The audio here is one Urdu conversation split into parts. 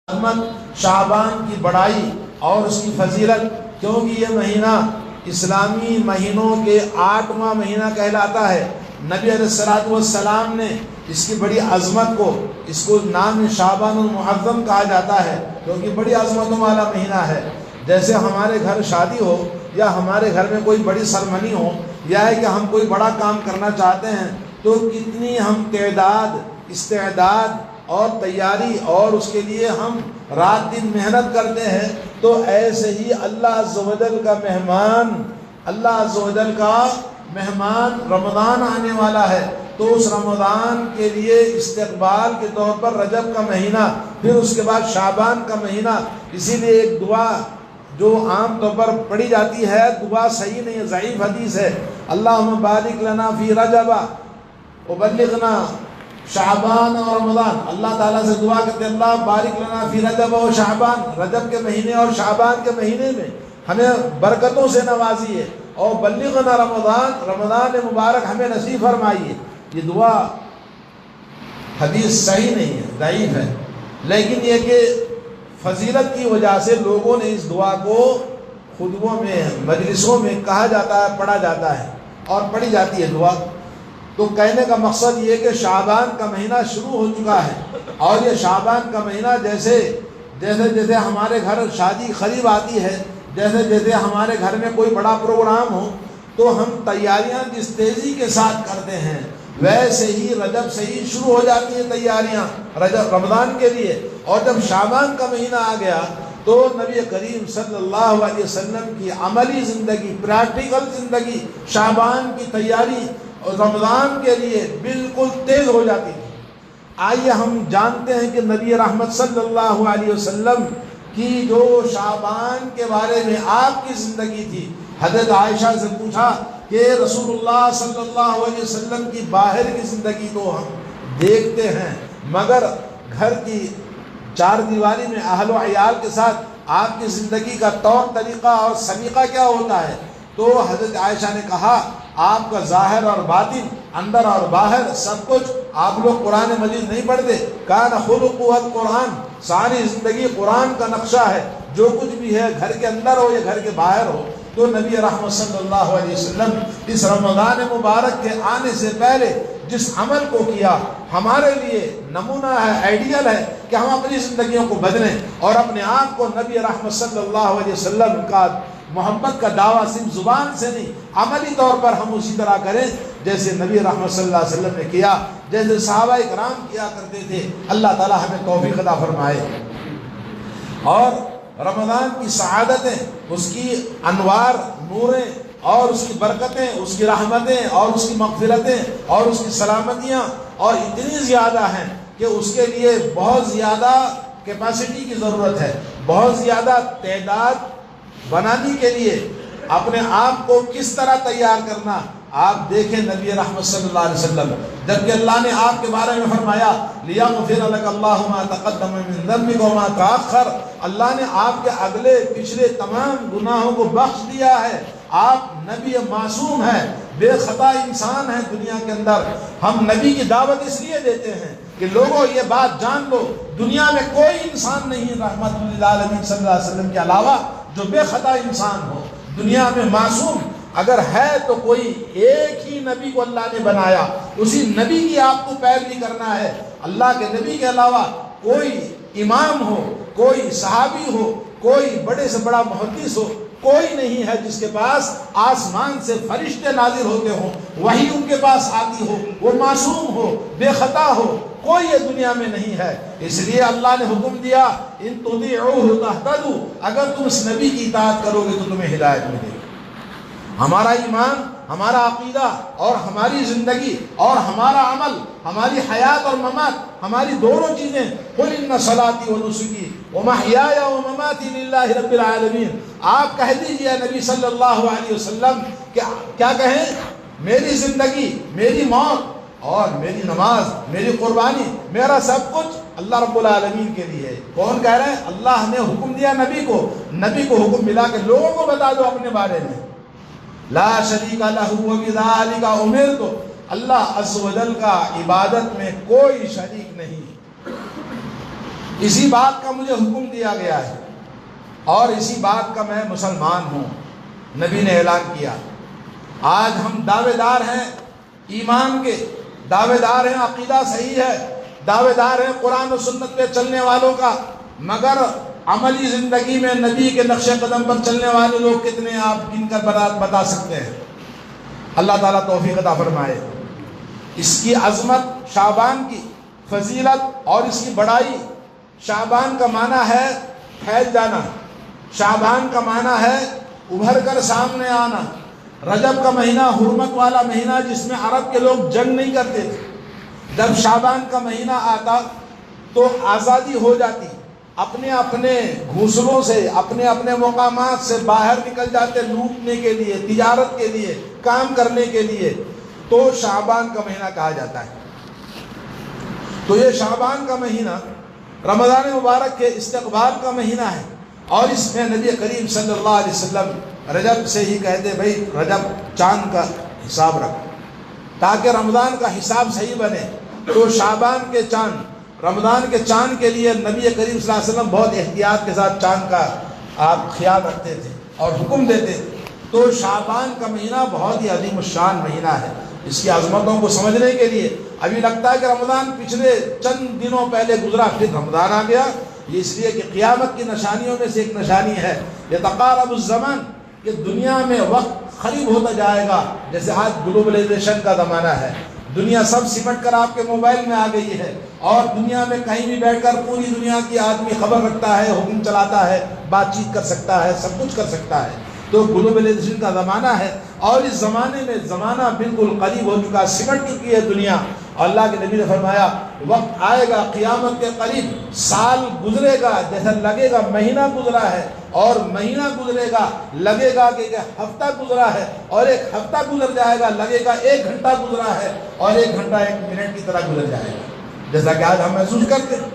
عظمت، شعبان کی بڑائی اور اس کی فضیلت، کیونکہ یہ مہینہ اسلامی مہینوں کے 8واں مہینہ کہلاتا ہے۔ نبی علیہ الصلوۃ والسلام نے اس کی بڑی عظمت کو، اس کو نام شعبان المعظم کہا جاتا ہے، کیونکہ بڑی عظمتوں والا مہینہ ہے۔ جیسے ہمارے گھر شادی ہو یا ہمارے گھر میں کوئی بڑی سرمنی ہو، یا ہے کہ ہم کوئی بڑا کام کرنا چاہتے ہیں، تو کتنی ہم تعداد، استعداد اور تیاری اور اس کے لیے ہم رات دن محنت کرتے ہیں۔ تو ایسے ہی اللہ عز و جل کا مہمان، اللہ عز و جل کا مہمان رمضان آنے والا ہے، تو اس رمضان کے لیے استقبال کے طور پر رجب کا مہینہ، پھر اس کے بعد شعبان کا مہینہ۔ اسی لیے ایک دعا جو عام طور پر پڑھی جاتی ہے، دعا صحیح نہیں ہے، ضعیف حدیث ہے، اللہم بارک لنا فی رجب وبلغنا شعبان اور رمضان۔ اللہ تعالیٰ سے دعا کرتے ہیں اللہ بارک لنا فی رجب و شعبان، رجب کے مہینے اور شعبان کے مہینے میں ہمیں برکتوں سے نوازیے، اور بلغنا رمضان، رمضان مبارک ہمیں نصیب فرمائیے۔ یہ دعا حدیث صحیح نہیں ہے، ضعیف ہے، لیکن یہ کہ فضیلت کی وجہ سے لوگوں نے اس دعا کو خطبوں میں، مجلسوں میں کہا جاتا ہے، پڑھا جاتا ہے اور پڑھی جاتی ہے دعا۔ تو کہنے کا مقصد یہ کہ شعبان کا مہینہ شروع ہو چکا ہے، اور یہ شعبان کا مہینہ جیسے جیسے ہمارے گھر شادی قریب آتی ہے، جیسے ہمارے گھر میں کوئی بڑا پروگرام ہو، تو ہم تیاریاں جس تیزی کے ساتھ کرتے ہیں، ویسے ہی رجب سے ہی شروع ہو جاتی ہیں تیاریاں رمضان کے لیے۔ اور جب شعبان کا مہینہ آ گیا تو نبی کریم صلی اللہ علیہ وسلم کی عملی زندگی، پریکٹیکل زندگی، شعبان کی تیاری اور رمضان کے لیے بالکل تیز ہو جاتی تھی۔ آئیے ہم جانتے ہیں کہ نبی رحمت صلی اللہ علیہ وسلم کی جو شعبان کے بارے میں آپ کی زندگی تھی۔ حضرت عائشہ سے پوچھا کہ رسول اللہ صلی اللہ علیہ وسلم کی باہر کی زندگی تو ہم دیکھتے ہیں، مگر گھر کی چار دیواری میں اہل و عیال کے ساتھ آپ کی زندگی کا طور طریقہ اور سلیقہ کیا ہوتا ہے؟ تو حضرت عائشہ نے کہا آپ کا ظاہر اور باطن، اندر اور باہر سب کچھ، آپ لوگ قرآن مجید نہیں پڑھتے، کان خلقہ القرآن، ساری زندگی قرآن کا نقشہ ہے، جو کچھ بھی ہے گھر کے اندر ہو یا گھر کے باہر ہو۔ تو نبی رحمت صلی اللہ علیہ وسلم اس رمضان مبارک کے آنے سے پہلے جس عمل کو کیا، ہمارے لیے نمونہ ہے، آئیڈیل ہے کہ ہم اپنی زندگیوں کو بدلیں اور اپنے آپ کو نبی رحمت صلی اللہ علیہ وسلم کا محبت کا دعویٰ صرف زبان سے نہیں، عملی طور پر ہم اسی طرح کریں جیسے نبی رحمت صلی اللہ علیہ وسلم نے کیا، جیسے صحابہ کرام کیا کرتے تھے۔ اللہ تعالی ہمیں توفیق عطا فرمائے۔ اور رمضان کی سعادتیں، اس کی انوار، نوریں اور اس کی برکتیں، اس کی رحمتیں اور اس کی مغفرتیں اور اس کی سلامتیاں اور اتنی زیادہ ہیں کہ اس کے لیے بہت زیادہ کیپیسٹی کی ضرورت ہے، بہت زیادہ تعداد بنانے کے لیے اپنے آپ کو کس طرح تیار کرنا۔ آپ دیکھیں نبی رحمت صلی اللہ علیہ وسلم، جبکہ اللہ نے آپ کے بارے میں فرمایا لِيَغْفِرَ لَكَ اللَّهُ مَا تَقَدَّمَ مِن ذَنبِكَ وَمَا تَأَخَّرَ، اللہ نے آپ کے اگلے پچھلے تمام گناہوں کو بخش دیا ہے۔ آپ نبی معصوم ہیں، بے خطا انسان ہیں دنیا کے اندر۔ ہم نبی کی دعوت اس لیے دیتے ہیں کہ لوگوں یہ بات جان لو، دنیا میں کوئی انسان نہیں رحمت للعالمین صلی اللہ علیہ وسلم کے علاوہ جو بے خطا انسان ہو، دنیا میں معصوم اگر ہے تو کوئی ایک ہی نبی کو اللہ نے بنایا، اسی نبی کی آپ کو پیروی کرنا ہے۔ اللہ کے نبی کے علاوہ کوئی امام ہو، کوئی صحابی ہو، کوئی بڑے سے بڑا محدث ہو، کوئی نہیں ہے جس کے پاس آسمان سے فرشتے نازل ہوتے ہوں، وہی ان کے پاس آتی ہو، وہ معصوم ہو، بے خطا ہو، کوئی یہ دنیا میں نہیں ہے۔ اس لیے اللہ نے حکم دیا ان تطیعوہ تہتدوا، اگر تم اس نبی کی اطاعت کرو گے تو تمہیں ہدایت ملے گی۔ ہمارا ایمان، ہمارا عقیدہ اور ہماری زندگی اور ہمارا عمل، ہماری حیات اور ممات، ہماری دونوں چیزیں، قُلْ إِنَّ صَلَاتِي وَنُسُكِي وَمَحْيَايَ وَمَمَاتِي لِلَّهِ رَبِّ الْعَالَمِينَ۔ آپ کہہ دیجئے نبی صلی اللہ علیہ وسلم کہ کیا کہیں؟ میری زندگی، میری موت اور میری نماز، میری قربانی، میرا سب کچھ اللہ رب العالمین کے لیے ہے۔ کون کہہ رہے ہیں؟ اللہ نے حکم دیا نبی کو، نبی کو حکم ملا کہ لوگوں کو بتا دو اپنے بارے میں، لا شریک لہ وبذالک امرت، اللہ عز و جل کا عبادت میں کوئی شریک نہیں۔ اسی بات کا مجھے حکم دیا گیا ہے اور اسی بات کا میں مسلمان ہوں، نبی نے اعلان کیا۔ آج ہم دعوے دار ہیں ایمان کے، دعوے دار ہیں عقیدہ صحیح ہے، دعوے دار ہیں قرآن و سنت پہ چلنے والوں کا، مگر عملی زندگی میں نبی کے نقش قدم پر چلنے والے لوگ کتنے آپ گن کر بتا سکتے ہیں؟ اللہ تعالیٰ توفیق عطا فرمائے۔ اس کی عظمت، شعبان کی فضیلت اور اس کی بڑائی، شعبان کا معنی ہے پھیل جانا، شعبان کا معنی ہے ابھر کر سامنے آنا، رجب کا مہینہ حرمت والا مہینہ جس میں عرب کے لوگ جنگ نہیں کرتے تھے، جب شعبان کا مہینہ آتا تو آزادی ہو جاتی، اپنے اپنے گھوسلوں سے اپنے اپنے مقامات سے باہر نکل جاتے لوٹنے کے لیے، تجارت کے لیے، کام کرنے کے لیے، تو شعبان کا مہینہ کہا جاتا ہے۔ تو یہ شعبان کا مہینہ رمضان مبارک کے استقبال کا مہینہ ہے، اور اس میں نبی کریم صلی اللہ علیہ وسلم رجب سے ہی کہتے بھائی رجب چاند کا حساب رکھو تاکہ رمضان کا حساب صحیح بنے۔ تو شعبان کے چاند، رمضان کے چاند کے لیے نبی کریم صلی اللہ علیہ وسلم بہت احتیاط کے ساتھ چاند کا آپ خیال رکھتے تھے اور حکم دیتے تھے۔ تو شعبان کا مہینہ بہت ہی عظیم الشان مہینہ ہے۔ اس کی عظمتوں کو سمجھنے کے لیے ابھی لگتا ہے کہ رمضان پچھلے چند دنوں پہلے گزرا، پھر رمضان آ گیا، یہ اس لیے کہ قیامت کی نشانیوں میں سے ایک نشانی ہے یتقارب الزمان، کہ دنیا میں وقت قریب ہوتا جائے گا۔ جیسے آج گلوبلائزیشن کا زمانہ ہے، دنیا سب سمٹ کر آپ کے موبائل میں آ گئی ہے، اور دنیا میں کہیں بھی بیٹھ کر پوری دنیا کی آدمی خبر رکھتا ہے، حکم چلاتا ہے، بات چیت کر سکتا ہے، سب کچھ کر سکتا ہے۔ تو گلوبلائزیشن کا زمانہ ہے، اور اس زمانے میں زمانہ بالکل قریب ہو چکا، سمٹ چکی ہے دنیا۔ اللہ کے نبی نے فرمایا وقت آئے گا قیامت کے قریب، سال گزرے گا جیسا لگے گا مہینہ گزرا ہے، اور مہینہ گزرے گا لگے گا کہ ایک ہفتہ گزرا ہے، اور ایک ہفتہ گزر جائے گا لگے گا ایک گھنٹہ گزرا ہے، اور ایک گھنٹہ ایک منٹ کی طرح گزر جائے گا، جیسا کہ آج ہم محسوس کرتے ہیں۔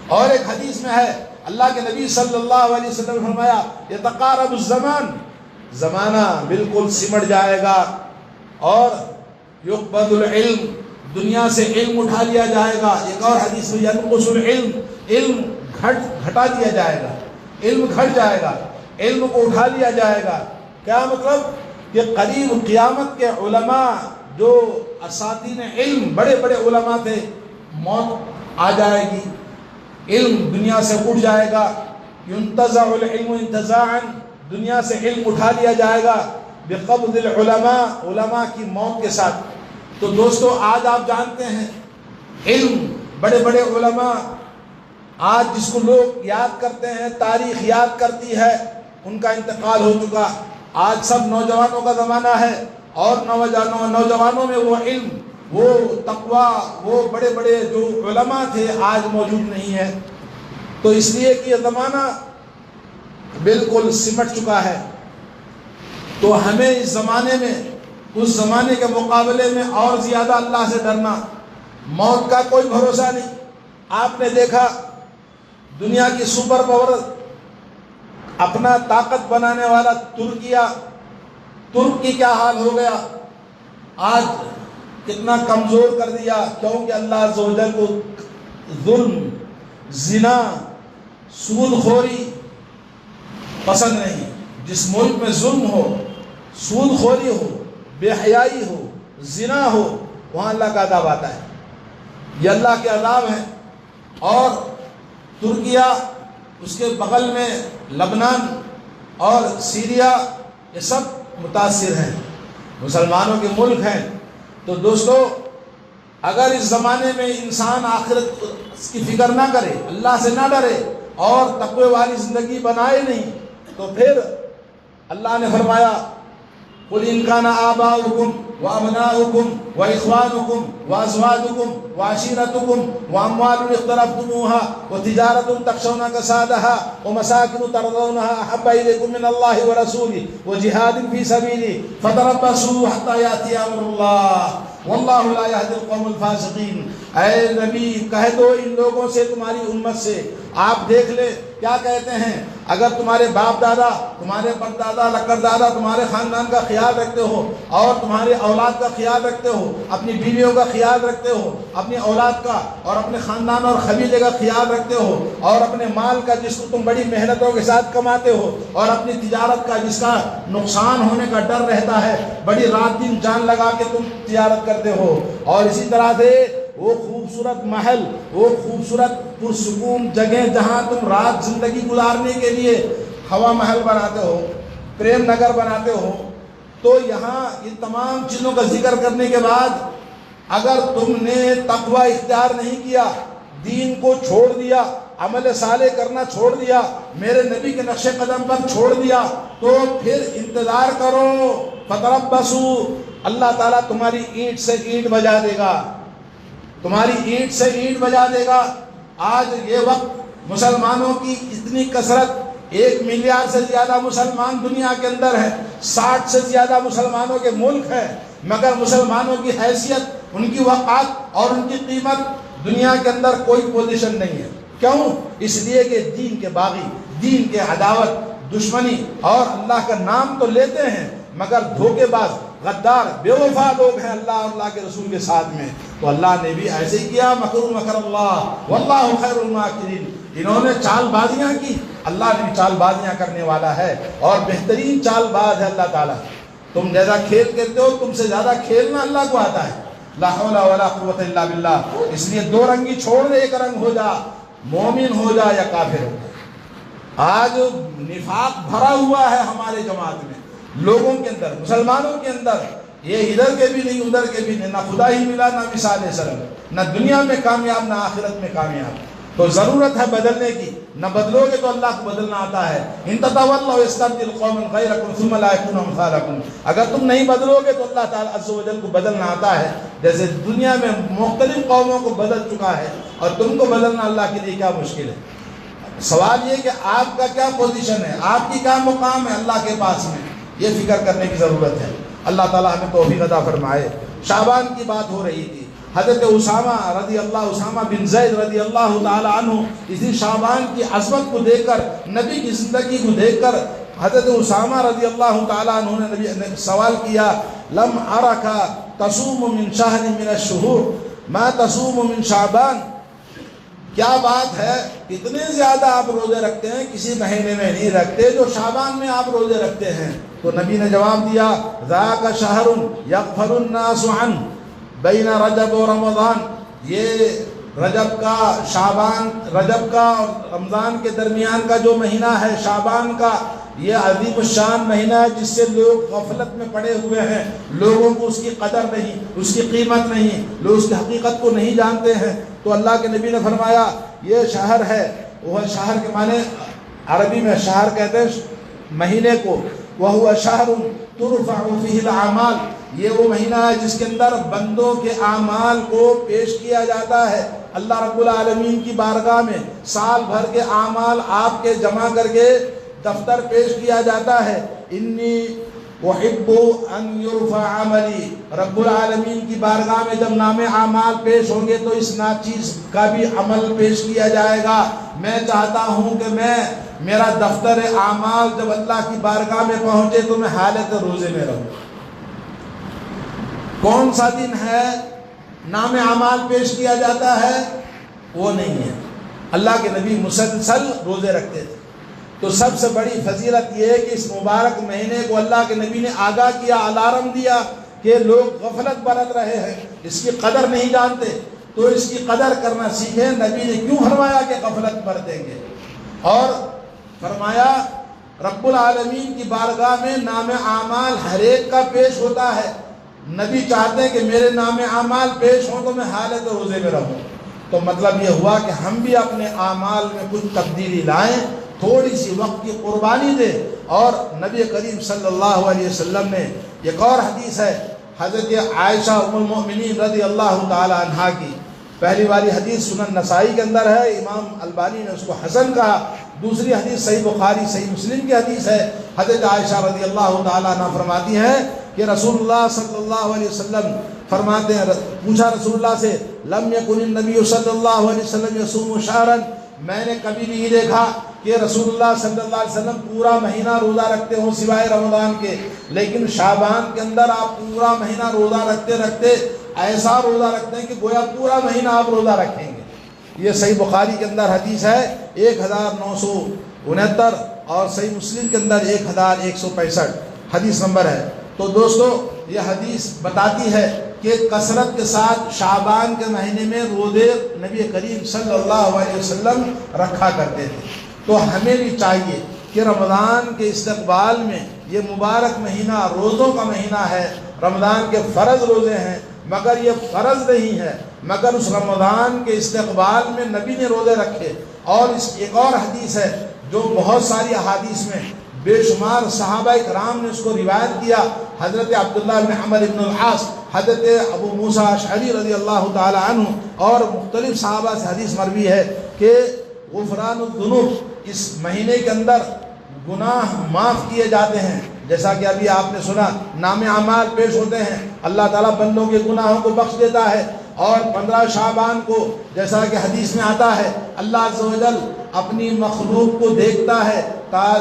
اور ایک حدیث میں ہے اللہ کے نبی صلی اللہ علیہ وسلم نے فرمایا یتقارب الزمان، زمانہ بالکل سمٹ جائے گا، اور یقبض العلم، دنیا سے علم اٹھا لیا جائے گا۔ ایک اور حدیث میں ینقص العلم، علم گھٹا دیا جائے گا، علم گھٹ جائے گا، علم کو اٹھا لیا جائے گا۔ کیا مطلب؟ کہ قریب قیامت کے علماء جو اساتین علم بڑے بڑے علماء تھے، موت آ جائے گی، علم دنیا سے اٹھ جائے گا، ينتزع العلم انتزاعا، دنیا سے علم اٹھا لیا جائے گا، بقبض العلماء، علماء کی موت کے ساتھ۔ تو دوستو آج آپ جانتے ہیں علم، بڑے بڑے علماء آج جس کو لوگ یاد کرتے ہیں، تاریخ یاد کرتی ہے، ان کا انتقال ہو چکا۔ آج سب نوجوانوں کا زمانہ ہے، اور نوجوانوں میں وہ علم، وہ تقوی، وہ بڑے بڑے جو علماء تھے آج موجود نہیں ہے۔ تو اس لیے کہ یہ زمانہ بالکل سمٹ چکا ہے، تو ہمیں اس زمانے میں اس زمانے کے مقابلے میں اور زیادہ اللہ سے ڈرنا۔ موت کا کوئی بھروسہ نہیں۔ آپ نے دیکھا دنیا کی سپر پاور، اپنا طاقت بنانے والا ترک کی کیا حال ہو گیا، آج کتنا کمزور کر دیا، کیونکہ اللہ عز و جل کو ظلم، زنا، سود خوری پسند نہیں۔ جس ملک میں ظلم ہو، سود خوری ہو، بے حیائی ہو، زنا ہو، وہاں اللہ کا عذاب آتا ہے۔ یہ اللہ کے عذاب ہیں۔ اور ترکیہ، اس کے بغل میں لبنان اور سیریا، یہ سب متاثر ہیں، مسلمانوں کے ملک ہیں۔ تو دوستو اگر اس زمانے میں انسان آخرت کی فکر نہ کرے، اللہ سے نہ ڈرے، اور تقوی والی زندگی بنائے نہیں، تو پھر اللہ نے فرمایا قُلْ إِنْ كَانَ آبَاؤُكُمْ وَأَبْنَاؤُكُمْ وَإِخْوَانُكُمْ وَأَزْوَاجُكُمْ وَعَشِيرَتُكُمْ وَأَمْوَالٌ اقْتَرَفْتُمُوهَا وَتِجَارَةٌ تَخْشَوْنَ كَسَادَهَا وَمَسَاكِنُ تَرْضَوْنَهَا أَحَبَّ إِلَيْكُم مِّنَ اللَّهِ وَرَسُولِهِ وَجِهَادٍ فِي سَبِيلِهِ فَتَرَبَّصُوا حَتَّىٰ يَأْتِيَ أَمْرُ اللَّهِ وَاللَّهُ لَا يَهْدِي الْقَوْمَ الْفَاسِقِينَ۔ اے نبی کہہ دو ان لوگوں سے، تمہاری امت سے، آپ دیکھ لیں کیا کہتے ہیں، اگر تمہارے باپ دادا، تمہارے پردادا، لکڑ دادا تمہارے خاندان کا خیال رکھتے ہو اور تمہارے اولاد کا خیال رکھتے ہو، اپنی بیویوں کا خیال رکھتے ہو، اپنی اولاد کا اور اپنے خاندان اور قبیلے کا خیال رکھتے ہو، اور اپنے مال کا جس کو تم بڑی محنتوں کے ساتھ کماتے ہو، اور اپنی تجارت کا جس کا نقصان ہونے کا ڈر رہتا ہے، بڑی رات دن جان لگا کے تم تجارت کرتے ہو، اور اسی طرح سے وہ خوبصورت محل، وہ خوبصورت پرسکون جگہ جہاں تم رات زندگی گزارنے کے لیے ہوا محل بناتے ہو، پریم نگر بناتے ہو، تو یہاں ان تمام چیزوں کا ذکر کرنے کے بعد اگر تم نے تقوی اختیار نہیں کیا، دین کو چھوڑ دیا، عمل صالح کرنا چھوڑ دیا، میرے نبی کے نقش قدم پر چھوڑ دیا، تو پھر انتظار کرو، فتربصوا، اللہ تعالیٰ تمہاری اینٹ سے اینٹ بجا دے گا، تمہاری اینٹ سے اینٹ بجا دے گا۔ آج یہ وقت مسلمانوں کی اتنی کثرت، 1 ملیارڈ سے زیادہ مسلمان دنیا کے اندر ہے، 60 سے زیادہ مسلمانوں کے ملک ہے، مگر مسلمانوں کی حیثیت، ان کی وقعت اور ان کی قیمت دنیا کے اندر کوئی پوزیشن نہیں ہے۔ کیوں؟ اس لیے کہ دین کے باغی، دین کے عداوت، دشمنی اور اللہ کا نام تو لیتے ہیں مگر دھوکے باز، غدار، بے وفا لوگ ہیں اللہ اور اللہ کے رسول کے ساتھ میں۔ تو اللہ نے بھی ایسے ہی کیا، مکروا مکر اللہ واللہ خیر الماکرین، انہوں نے چال بازیاں کی، اللہ نے بھی چال بازیاں کرنے والا ہے اور بہترین چال باز ہے اللہ تعالیٰ۔ تم جیسا کھیل کھیلتے ہو، تم سے زیادہ کھیلنا اللہ کو آتا ہے، لا حول ولا قوت الا باللہ۔ اس لیے دو رنگی چھوڑ دے، ایک رنگ ہو جا، مومن ہو جا یا کافر ہو جا۔ آج نفاق بھرا ہوا ہے ہمارے جماعت میں، لوگوں کے اندر، مسلمانوں کے اندر، یہ ادھر کے بھی نہیں ادھر کے بھی نہیں، نہ خدا ہی ملا نہ مثال سلم، نہ دنیا میں کامیاب نہ آخرت میں کامیاب۔ تو ضرورت ہے بدلنے کی، نہ بدلو گے تو اللہ کو بدلنا آتا ہے۔ ان تتولوا یستبدل قوما غیرکم ثم لا یکونوا امثالکم، اگر تم نہیں بدلو گے تو اللہ تعالیٰ عز و جل کو بدلنا آتا ہے۔ جیسے دنیا میں مختلف قوموں کو بدل چکا ہے اور تم کو بدلنا اللہ کے لیے کیا مشکل ہے۔ سوال یہ کہ آپ کا کیا پوزیشن ہے، آپ کی کیا مقام ہے اللہ کے پاس میں، یہ فکر کرنے کی ضرورت ہے۔ اللہ تعالیٰ ہمیں توفیق عطا فرمائے۔ شعبان کی بات ہو رہی تھی، حضرت اسامہ بن زید رضی اللہ تعالی عنہ اسی شعبان کی عظمت کو دیکھ کر، نبی کی زندگی کو دیکھ کر حضرت اسامہ رضی اللہ تعالی عنہ نے نبی سوال کیا، لم ارک تصوم من شہر من الشہور ما تصوم من شعبان، کیا بات ہے اتنے زیادہ آپ روزے رکھتے ہیں، کسی مہینے میں نہیں رکھتے جو شعبان میں آپ روزے رکھتے ہیں۔ تو نبی نے جواب دیا، ذاک شہر یغفل الناس عنہ بین رجب و رمضان، یہ رجب کا اور رمضان کے درمیان کا جو مہینہ ہے شعبان کا، یہ عظیم الشان مہینہ ہے جس سے لوگ غفلت میں پڑے ہوئے ہیں، لوگوں کو اس کی قدر نہیں، اس کی قیمت نہیں، لوگ اس کی حقیقت کو نہیں جانتے ہیں۔ تو اللہ کے نبی نے فرمایا یہ شہر ہے، وہ شہر کے معنی عربی میں شہر کہتے ہیں مہینے کو، وَهُوَ شَهْرٌ تُرْفَعُ فِيهِ الْأَعْمَالِ، یہ وہ مہینہ ہے جس کے اندر بندوں کے اعمال کو پیش کیا جاتا ہے اللہ رب العالمین کی بارگاہ میں، سال بھر کے اعمال آپ کے جمع کر کے دفتر پیش کیا جاتا ہے۔ انی احب ان یرفع عملی، رب العالمین کی بارگاہ میں جب نام اعمال پیش ہوں گے تو اس ناچیز کا بھی عمل پیش کیا جائے گا۔ میں چاہتا ہوں کہ میرا دفتر اعمال جب اللہ کی بارگاہ میں پہنچے تو میں حالت روزے میں رہوں۔ کون سا دن ہے نام اعمال پیش کیا جاتا ہے؟ وہ نہیں ہے۔ اللہ کے نبی مسلسل روزے رکھتے تھے۔ تو سب سے بڑی فضیلت یہ ہے کہ اس مبارک مہینے کو اللہ کے نبی نے آگاہ کیا، الارم دیا کہ لوگ غفلت برت رہے ہیں، اس کی قدر نہیں جانتے، تو اس کی قدر کرنا سیکھیں۔ نبی نے کیوں فرمایا کہ غفلت برتیں گے، اور فرمایا رب العالمین کی بارگاہ میں نام اعمال ہر ایک کا پیش ہوتا ہے۔ نبی چاہتے ہیں کہ میرے نام اعمال پیش ہوں تو میں حالت روزے میں رہوں۔ تو مطلب یہ ہوا کہ ہم بھی اپنے اعمال میں کچھ تبدیلی لائیں، تھوڑی سی وقت کی قربانی دے۔ اور نبی کریم صلی اللہ علیہ وسلم نے ایک اور حدیث ہے حضرت عائشہ ام المؤمنین رضی اللہ تعالی عنہا کی، پہلی والی حدیث سنن نسائی کے اندر ہے، امام البانی نے اس کو حسن کہا، دوسری حدیث صحیح بخاری صحیح مسلم کی حدیث ہے۔ حضرت عائشہ رضی اللہ تعالی عنہ فرماتی ہیں کہ رسول اللہ صلی اللہ علیہ وسلم فرماتے ہیں، پوچھا رسول اللہ سے، لم یکن النبی صلی اللہ علیہ وسلم یصوم شہرا، میں نے کبھی نہیں دیکھا کہ رسول اللہ صلی اللہ علیہ وسلم پورا مہینہ روزہ رکھتے ہوں سوائے رمضان کے، لیکن شعبان کے اندر آپ پورا مہینہ روزہ رکھتے رکھتے ایسا روزہ رکھتے ہیں کہ گویا پورا مہینہ آپ روزہ رکھیں گے۔ یہ صحیح بخاری کے اندر حدیث ہے 1969 اور صحیح مسلم کے اندر 1165 حدیث نمبر ہے۔ تو دوستو یہ حدیث بتاتی ہے کہ کثرت کے ساتھ شعبان کے مہینے میں روزے نبی کریم صلی اللہ علیہ وسلم رکھا کرتے تھے۔ تو ہمیں بھی چاہیے کہ رمضان کے استقبال میں، یہ مبارک مہینہ روزوں کا مہینہ ہے، رمضان کے فرض روزے ہیں، مگر یہ فرض نہیں ہے، مگر اس رمضان کے استقبال میں نبی نے روزے رکھے۔ اور اس کی ایک اور حدیث ہے جو بہت ساری احادیث میں بے شمار صحابہ کرام نے اس کو روایت کیا، حضرت عبداللہ بن عمر بن العاص، حضرت ابو موسیٰ اشعری رضی اللہ تعالی عنہ اور مختلف صحابہ سے حدیث مروی ہے کہ غفران الذنوب، اس مہینے کے اندر گناہ معاف کیے جاتے ہیں۔ جیسا کہ ابھی آپ نے سنا، نام اعمال پیش ہوتے ہیں، اللہ تعالیٰ بندوں کے گناہوں کو بخش دیتا ہے۔ اور 15 شعبان کو جیسا کہ حدیث میں آتا ہے، اللہ عز و جل اپنی مخلوق کو دیکھتا ہے،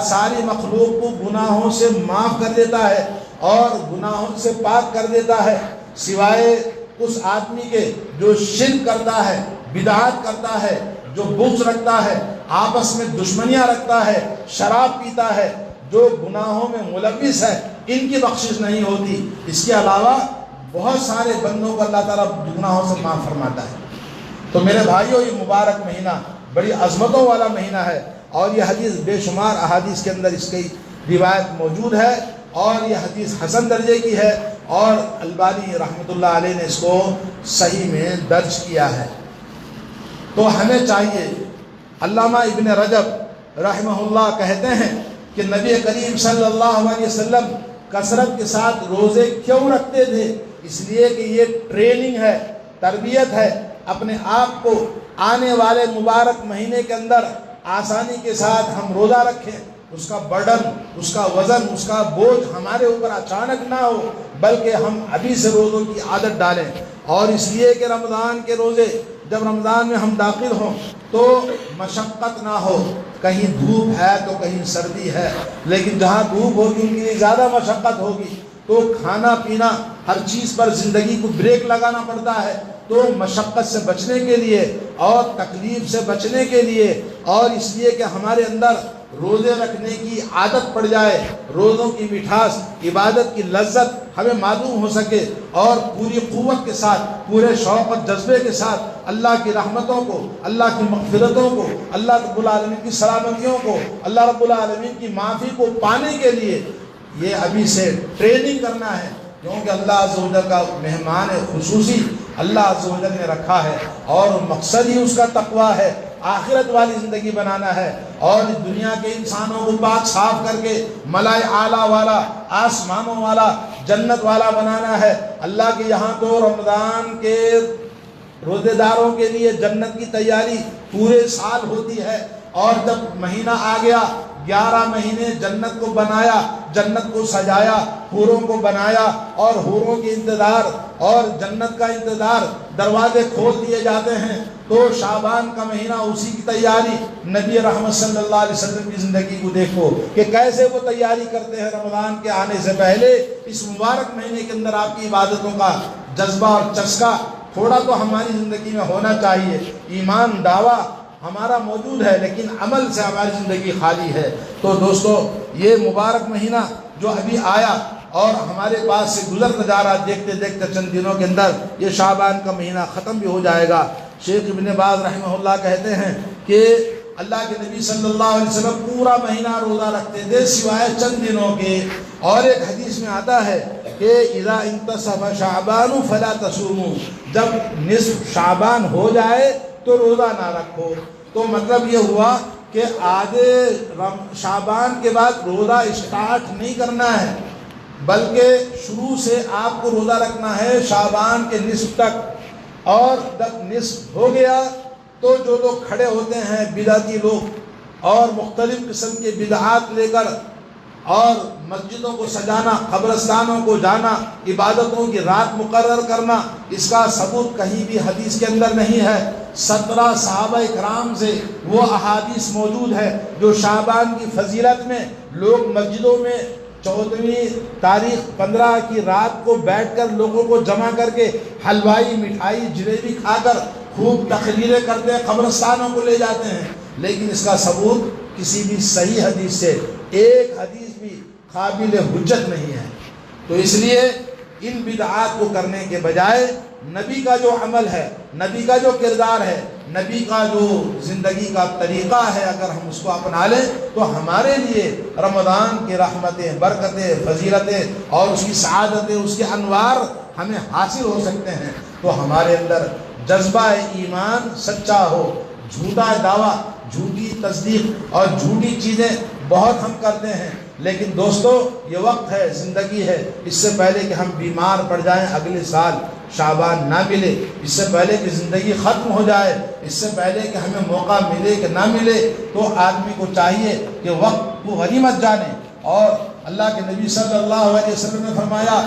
ساری مخلوق کو گناہوں سے معاف کر دیتا ہے اور گناہوں سے پاک کر دیتا ہے، سوائے اس آدمی کے جو شرک کرتا ہے، بدعات کرتا ہے، جو بغض رکھتا ہے، آپس میں دشمنیاں رکھتا ہے، شراب پیتا ہے، جو گناہوں میں ملوث ہے، ان کی بخشش نہیں ہوتی۔ اس کے علاوہ بہت سارے بندوں کو اللہ تعالیٰ گناہوں سے معاف فرماتا ہے۔ تو میرے بھائیوں، یہ مبارک مہینہ بڑی عظمتوں والا مہینہ ہے، اور یہ حدیث بے شمار احادیث کے اندر اس کی روایت موجود ہے، اور یہ حدیث حسن درجے کی ہے، اور البانی رحمۃ اللہ علیہ نے اس کو صحیح میں درج کیا ہے۔ تو ہمیں چاہیے، علامہ ابن رجب رحمہ اللہ کہتے ہیں کہ نبی کریم صلی اللہ علیہ وسلم کثرت کے ساتھ روزے کیوں رکھتے تھے؟ اس لیے کہ یہ ٹریننگ ہے، تربیت ہے، اپنے آپ کو آنے والے مبارک مہینے کے اندر آسانی کے ساتھ ہم روزہ رکھیں، اس کا برڈن، اس کا وزن، اس کا بوجھ ہمارے اوپر اچانک نہ ہو، بلکہ ہم ابھی سے روزوں کی عادت ڈالیں۔ اور اس لیے کہ رمضان کے روزے جب رمضان میں ہم داخل ہوں تو مشقت نہ ہو، کہیں دھوپ ہے تو کہیں سردی ہے، لیکن جہاں دھوپ ہوگی ان کے لیے زیادہ مشقت ہوگی، تو کھانا پینا ہر چیز پر زندگی کو بریک لگانا پڑتا ہے۔ تو مشقت سے بچنے کے لیے اور تکلیف سے بچنے کے لیے، اور اس لیے کہ ہمارے اندر روزے رکھنے کی عادت پڑ جائے، روزوں کی مٹھاس، عبادت کی لذت ہمیں معلوم ہو سکے، اور پوری قوت کے ساتھ، پورے شوق اور جذبے کے ساتھ اللہ کی رحمتوں کو، اللہ کی مغفرتوں کو، اللہ رب العالمین کی سلامتیوں کو، اللہ رب العالمین کی معافی کو پانے کے لیے یہ ابھی سے ٹریننگ کرنا ہے، کیونکہ اللہ عز و جل کا مہمان خصوصی اللہ عز و جل نے رکھا ہے، اور مقصد ہی اس کا تقویٰ ہے، آخرت والی زندگی بنانا ہے، اور اس دنیا کے انسانوں کو پاک صاف کر کے ملائے اعلیٰ والا، آسمانوں والا، جنت والا بنانا ہے۔ اللہ کے یہاں تو رمضان کے روزے داروں کے لیے جنت کی تیاری پورے سال ہوتی ہے، اور جب مہینہ آ گیا، 11 مہینے جنت کو بنایا، جنت کو سجایا، حوروں کو بنایا، اور حوروں کی انتظار اور جنت کا انتظار، دروازے کھول دیے جاتے ہیں۔ تو شعبان کا مہینہ، اسی کی تیاری، نبی رحمت صلی اللہ علیہ وسلم کی زندگی کو دیکھو کہ کیسے وہ تیاری کرتے ہیں رمضان کے آنے سے پہلے۔ اس مبارک مہینے کے اندر آپ کی عبادتوں کا جذبہ اور چسکا تھوڑا تو ہماری زندگی میں ہونا چاہیے۔ ایمان دعویٰ ہمارا موجود ہے، لیکن عمل سے ہماری زندگی خالی ہے۔ تو دوستو، یہ مبارک مہینہ جو ابھی آیا اور ہمارے پاس سے گزرتا جا رہا، دیکھتے دیکھتے چند دنوں کے اندر یہ شعبان کا مہینہ ختم بھی ہو جائے گا۔ شیخ ابن باز رحمہ اللہ کہتے ہیں کہ اللہ کے نبی صلی اللہ علیہ وسلم پورا مہینہ روزہ رکھتے تھے سوائے چند دنوں کے، اور ایک حدیث میں آتا ہے کہ اذا انتصف شعبان فلا تصوموا، جب نصف شعبان ہو جائے تو روزہ نہ رکھو۔ تو مطلب یہ ہوا کہ آدھے شعبان کے بعد روزہ اسٹارٹ نہیں کرنا ہے، بلکہ شروع سے آپ کو روزہ رکھنا ہے شعبان کے نصف تک، اور جب نصف ہو گیا تو جو لوگ کھڑے ہوتے ہیں بدعتی لوگ اور مختلف قسم کے بدعات لے کر اور مسجدوں کو سجانا، قبرستانوں کو جانا، عبادتوں کی رات مقرر کرنا، اس کا ثبوت کہیں بھی حدیث کے اندر نہیں ہے۔ 17 صحابہ اکرام سے وہ احادیث موجود ہے جو شعبان کی فضیلت میں لوگ مسجدوں میں 14ویں تاریخ 15 کی رات کو بیٹھ کر لوگوں کو جمع کر کے حلوائی، مٹھائی، جلیبی کھا کر خوب تقریریں کرتے ہیں، قبرستانوں کو لے جاتے ہیں، لیکن اس کا ثبوت کسی بھی صحیح حدیث سے ایک حدیث بھی قابل حجت نہیں ہے۔ تو اس لیے ان بدعات کو کرنے کے بجائے نبی کا جو عمل ہے، نبی کا جو کردار ہے، نبی کا جو زندگی کا طریقہ ہے، اگر ہم اس کو اپنا لیں تو ہمارے لیے رمضان کی رحمتیں، برکتیں، فضیلتیں اور اس کی سعادتیں، اس کے انوار ہمیں حاصل ہو سکتے ہیں۔ تو ہمارے اندر جذبہ ایمان سچا ہو، جھوٹا دعویٰ، جھوٹی تصدیق اور جھوٹی چیزیں بہت ہم کرتے ہیں، لیکن دوستو یہ وقت ہے، زندگی ہے، اس سے پہلے کہ ہم بیمار پڑ جائیں، اگلے سال شعبان نہ ملے، اس سے پہلے کہ زندگی ختم ہو جائے، اس سے پہلے کہ ہمیں موقع ملے کہ نہ ملے، تو آدمی کو چاہیے کہ وقت کو غنیمت جانے۔ اور اللہ کے نبی صلی اللہ علیہ وسلم نے فرمایا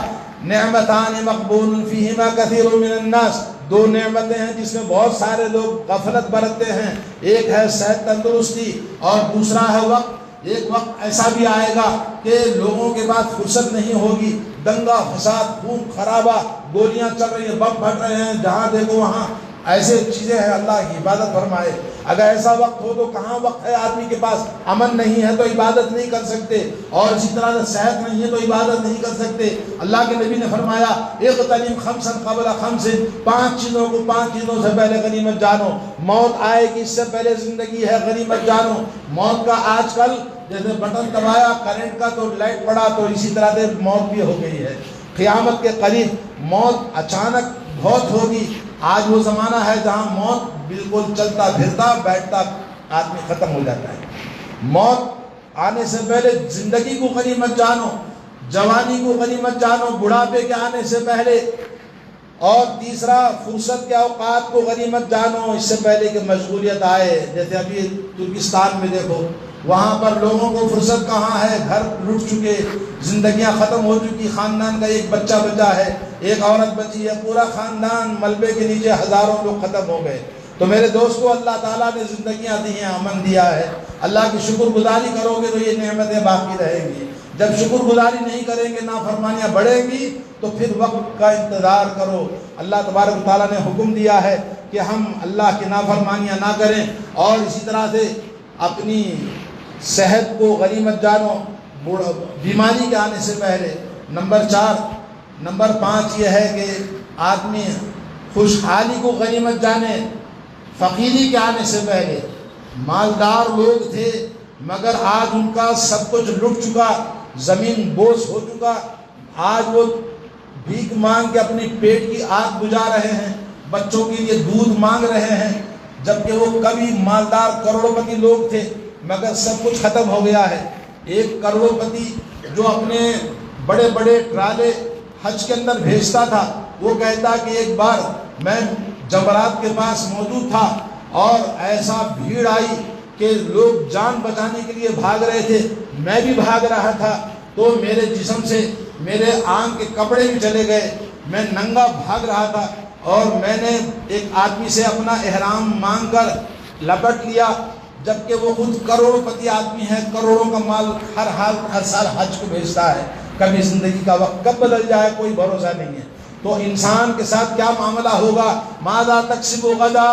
نعمتان مقبول فیہما کثیر من الناس، دو نعمتیں ہیں جس میں بہت سارے لوگ غفلت برتتے ہیں، ایک ہے صحت تندرستی اور دوسرا ہے وقت۔ ایک وقت ایسا بھی آئے گا کہ لوگوں کے پاس فرصت نہیں ہوگی، دنگا فساد، خون خرابہ، گولیاں چل رہی ہیں، بم پھٹ رہے ہیں، جہاں دیکھو وہاں ایسے چیزیں ہیں۔ اللہ کی عبادت فرمائے، اگر ایسا وقت ہو تو کہاں وقت ہے آدمی کے پاس؟ امن نہیں ہے تو عبادت نہیں کر سکتے، اور اسی طرح سے صحت نہیں ہے تو عبادت نہیں کر سکتے۔ اللہ کے نبی نے فرمایا اغتنم خمسا قبل خمس، 5 چیزوں کو 5 چیزوں سے پہلے غنیمت جانو۔ موت آئے گی، اس سے پہلے زندگی ہے، غنیمت جانو۔ موت کا آج کل جیسے بٹن دبایا کرنٹ کا تو لائٹ پڑا، تو اسی طرح سے موت بھی ہو گئی ہے۔ قیامت کے قریب موت اچانک بہت ہوگی۔ آج وہ زمانہ ہے جہاں موت بالکل چلتا پھرتا بیٹھتا آدمی ختم ہو جاتا ہے۔ موت آنے سے پہلے زندگی کو غنیمت جانو، جوانی کو غنیمت جانو، بڑھاپے کے آنے سے پہلے، اور تیسرا فرصت کے اوقات کو غنیمت جانو، اس سے پہلے کہ مشغولیت آئے۔ جیسے ابھی ترکستان میں دیکھو، وہاں پر لوگوں کو فرصت کہاں ہے، گھر لٹ چکے، زندگیاں ختم ہو چکی، خاندان کا ایک بچہ بچا ہے، ایک عورت بچی ہے، پورا خاندان ملبے کے نیچے ہزاروں لوگ ختم ہو گئے۔ تو میرے دوستو، اللہ تعالیٰ نے زندگیاں دی ہیں، امن دیا ہے، اللہ کی شکر گزاری کرو گے تو یہ نعمتیں باقی رہیں گی۔ جب شکر گزاری نہیں کریں گے، نافرمانیاں بڑھیں گی، تو پھر وقت کا انتظار کرو۔ اللہ تبارک و تعالیٰ نے حکم دیا ہے کہ ہم اللہ کی نافرمانیاں نہ کریں، اور اسی طرح سے اپنی صحت کو غنیمت جانو بیماری کے آنے سے پہلے۔ نمبر 5 یہ ہے کہ آدمی خوشحالی کو غنیمت جانے فقیری کے آنے سے پہلے۔ مالدار لوگ تھے مگر آج ان کا سب کچھ لٹ چکا، زمین بوس ہو چکا، آج وہ بھیک مانگ کے اپنی پیٹ کی آگ بجھا رہے ہیں، بچوں کے لیے دودھ مانگ رہے ہیں، جبکہ وہ کبھی مالدار کروڑپتی لوگ تھے مگر سب کچھ ختم ہو گیا ہے۔ ایک کروڑپتی جو اپنے بڑے بڑے ٹرالے حج کے اندر بھیجتا تھا، وہ کہتا کہ ایک بار میں جمرات کے پاس موجود تھا اور ایسا بھیڑ آئی کہ لوگ جان بچانے کے لیے بھاگ رہے تھے، میں بھی بھاگ رہا تھا، تو میرے جسم سے میرے آنکھ کے کپڑے بھی چلے گئے، میں ننگا بھاگ رہا تھا، اور میں نے ایک آدمی سے اپنا احرام مانگ کر لپٹ لیا، جبکہ وہ خود کروڑپتی آدمی ہے، کروڑوں کا مال ہر سال حج کو بھیجتا ہے۔ کبھی زندگی کا وقت کب بدل جائے کوئی بھروسہ نہیں ہے۔ تو انسان کے ساتھ کیا معاملہ ہوگا؟ ماذا تکسب غدا،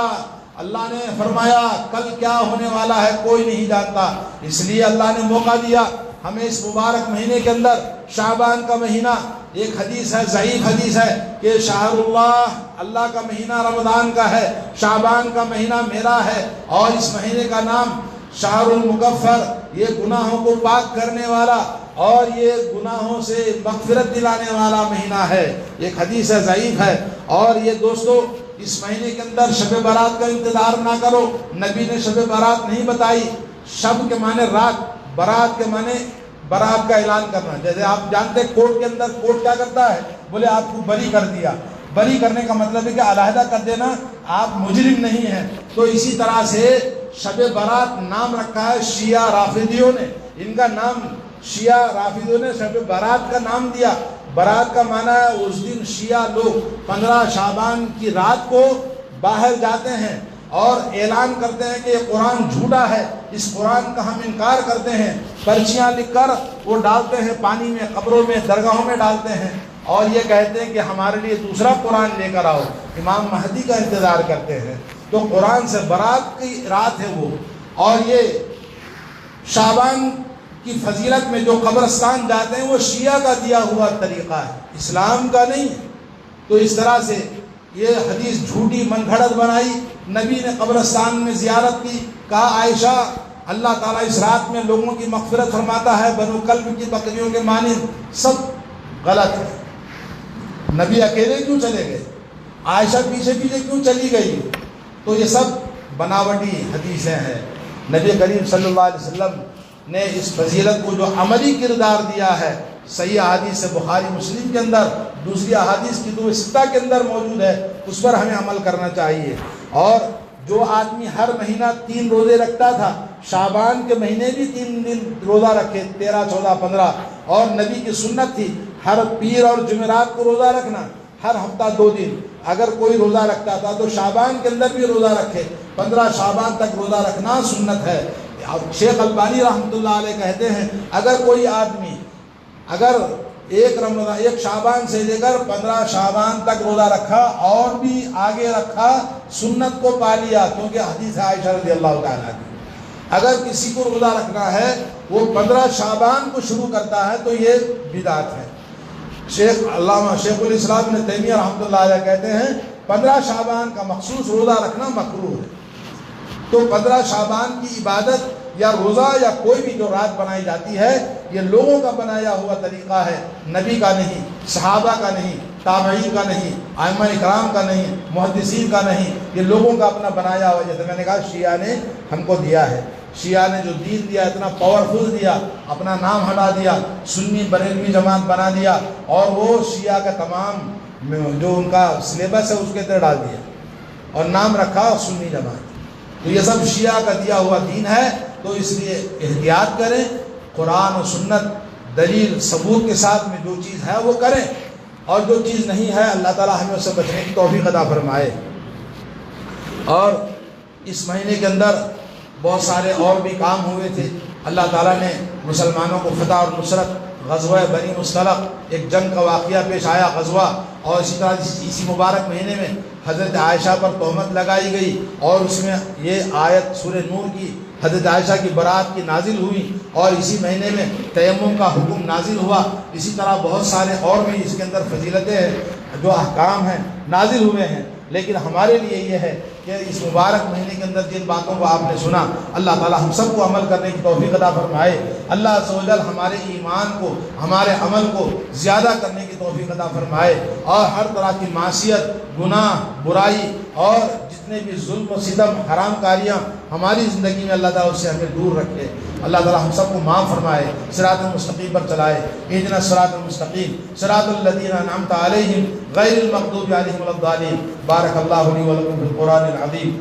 اللہ نے فرمایا کل کیا ہونے والا ہے کوئی نہیں جانتا۔ اس لیے اللہ نے موقع دیا ہمیں اس مبارک مہینے کے اندر، شعبان کا مہینہ۔ ایک حدیث ہے، ضعیف حدیث ہے، کہ شہر اللہ کا مہینہ رمضان کا ہے، شعبان کا مہینہ میرا ہے، اور اس مہینے کا نام شہر المکفر، یہ گناہوں کو پاک کرنے والا اور یہ گناہوں سے مغفرت دلانے والا مہینہ ہے۔ ایک حدیث ہے، ضعیف ہے۔ اور یہ دوستو، اس مہینے کے اندر شب برات کا انتظار نہ کرو، نبی نے شب برات نہیں بتائی۔ شب کے معنی رات، برات کے معنی برات کا اعلان کرنا۔ جیسے آپ جانتے ہیں کورٹ کے اندر کورٹ کیا کرتا ہے، بولے آپ کو بری کر دیا۔ بری کرنے کا مطلب ہے کہ علیحدہ کر دینا، آپ مجرم نہیں ہیں۔ تو اسی طرح سے شب برات نام رکھا ہے شیعہ رافضیوں نے، ان کا نام شیعہ رافضوں نے شب برات کا نام دیا۔ برات کا معنی ہے اس دن شیعہ لوگ 15 شعبان کی رات کو باہر جاتے ہیں اور اعلان کرتے ہیں کہ یہ قرآن جھوٹا ہے، اس قرآن کا ہم انکار کرتے ہیں۔ پرچیاں لکھ کر وہ ڈالتے ہیں پانی میں، قبروں میں، درگاہوں میں ڈالتے ہیں، اور یہ کہتے ہیں کہ ہمارے لیے دوسرا قرآن لے کر آؤ، امام مہدی کا انتظار کرتے ہیں۔ تو قرآن سے برات کی رات ہے وہ، اور یہ شعبان کی فضیلت میں جو قبرستان جاتے ہیں وہ شیعہ کا دیا ہوا طریقہ ہے، اسلام کا نہیں ہے۔ تو اس طرح سے یہ حدیث جھوٹی من گھڑت بنائی۔ نبی نے قبرستان میں زیارت کی، کہا عائشہ اللہ تعالیٰ اس رات میں لوگوں کی مغفرت فرماتا ہے بنو کلب کی بکریوں کے مانند، سب غلط ہے۔ نبی اکیلے کیوں چلے گئے؟ عائشہ پیچھے پیچھے کیوں چلی گئی؟ تو یہ سب بناوٹی حدیثیں ہیں۔ نبی کریم صلی اللہ علیہ وسلم نے اس فضیلت کو جو عملی کردار دیا ہے، صحیح احادیث بخاری مسلم کے اندر، دوسری احادیث کی کتب ستہ کے اندر موجود ہے، اس پر ہمیں عمل کرنا چاہیے۔ اور جو آدمی ہر مہینہ 3 روزے رکھتا تھا، شعبان کے مہینے بھی 3 دن روزہ رکھے، 13، 14، 15، اور نبی کی سنت تھی ہر پیر اور جمعرات کو روزہ رکھنا، ہر ہفتہ 2 دن۔ اگر کوئی روزہ رکھتا تھا تو شعبان کے اندر بھی روزہ رکھے، 15 شعبان تک روزہ رکھنا سنت ہے۔ شیخ البانی رحمۃ اللہ علیہ کہتے ہیں اگر کوئی آدمی اگر ایک شعبان سے لے کر 15 شعبان تک روزہ رکھا اور بھی آگے رکھا، سنت کو پا لیا، کیونکہ حدیث ہے عائشہ رضی اللہ تعالیٰ کی۔ اگر کسی کو روزہ رکھنا ہے وہ 15 شعبان کو شروع کرتا ہے تو یہ بدعت ہے۔ علامہ شیخ الاسلام ابن تیمیہ رحمۃ اللہ علیہ کہتے ہیں 15 شعبان کا مخصوص روزہ رکھنا مکروہ ہے۔ تو 15 شعبان کی عبادت یا روزہ یا کوئی بھی جو رات بنائی جاتی ہے، یہ لوگوں کا بنایا ہوا طریقہ ہے، نبی کا نہیں، صحابہ کا نہیں، تابعین کا نہیں، ائمہ اکرام کا نہیں، محدثین کا نہیں، یہ لوگوں کا اپنا بنایا ہوا۔ جیسے میں نے کہا شیعہ نے ہم کو دیا ہے، شیعہ نے جو دین دیا اتنا پاورفل دیا، اپنا نام ہٹا دیا، سنی بریلوی جماعت بنا دیا، اور وہ شیعہ کا تمام جو ان کا سلیبس ہے اس کے اندر ڈال دیا اور نام رکھا سنی جماعت۔ تو یہ سب شیعہ کا دیا ہوا دین ہے، تو اس لیے احتیاط کریں، قرآن و سنت دلیل ثبوت کے ساتھ میں جو چیز ہے وہ کریں، اور جو چیز نہیں ہے اللہ تعالیٰ ہمیں اس سے بچنے کی توفیق عطا فرمائے۔ اور اس مہینے کے اندر بہت سارے اور بھی کام ہوئے تھے، اللہ تعالیٰ نے مسلمانوں کو فتح اور نصرت، غزوہ بنی مصطلق ایک جنگ کا واقعہ پیش آیا غزوہ، اور اسی طرح اسی مبارک مہینے میں حضرت عائشہ پر تہمت لگائی گئی، اور اس میں یہ آیت سورہ نور کی حضرت عائشہ کی برات کی نازل ہوئی، اور اسی مہینے میں تیمم کا حکم نازل ہوا۔ اسی طرح بہت سارے اور بھی اس کے اندر فضیلتیں ہیں، جو احکام ہیں نازل ہوئے ہیں، لیکن ہمارے لیے یہ ہے کہ اس مبارک مہینے کے اندر جن باتوں کو آپ نے سنا، اللہ تعالیٰ ہم سب کو عمل کرنے کی توفیق عطا فرمائے۔ اللہ عز و جل ہمارے ایمان کو، ہمارے عمل کو زیادہ کرنے کی توفیق عطا فرمائے، اور ہر طرح کی معصیت، گناہ، برائی اور جتنے بھی ظلم و ستم، حرام کاریاں ہماری زندگی میں اللہ تعالیٰ اس سے ہمیں دور رکھے۔ اللہ تعالیٰ ہم سب کو معاف فرمائے، صراط المستقیم پر چلائے۔ اہدنا الصراط المستقیم صراط الذین انعمت علیہم غیر المغضوب علیہم ولا الضالین۔ بارک اللہ لی ولکم فی القرآن العظیم۔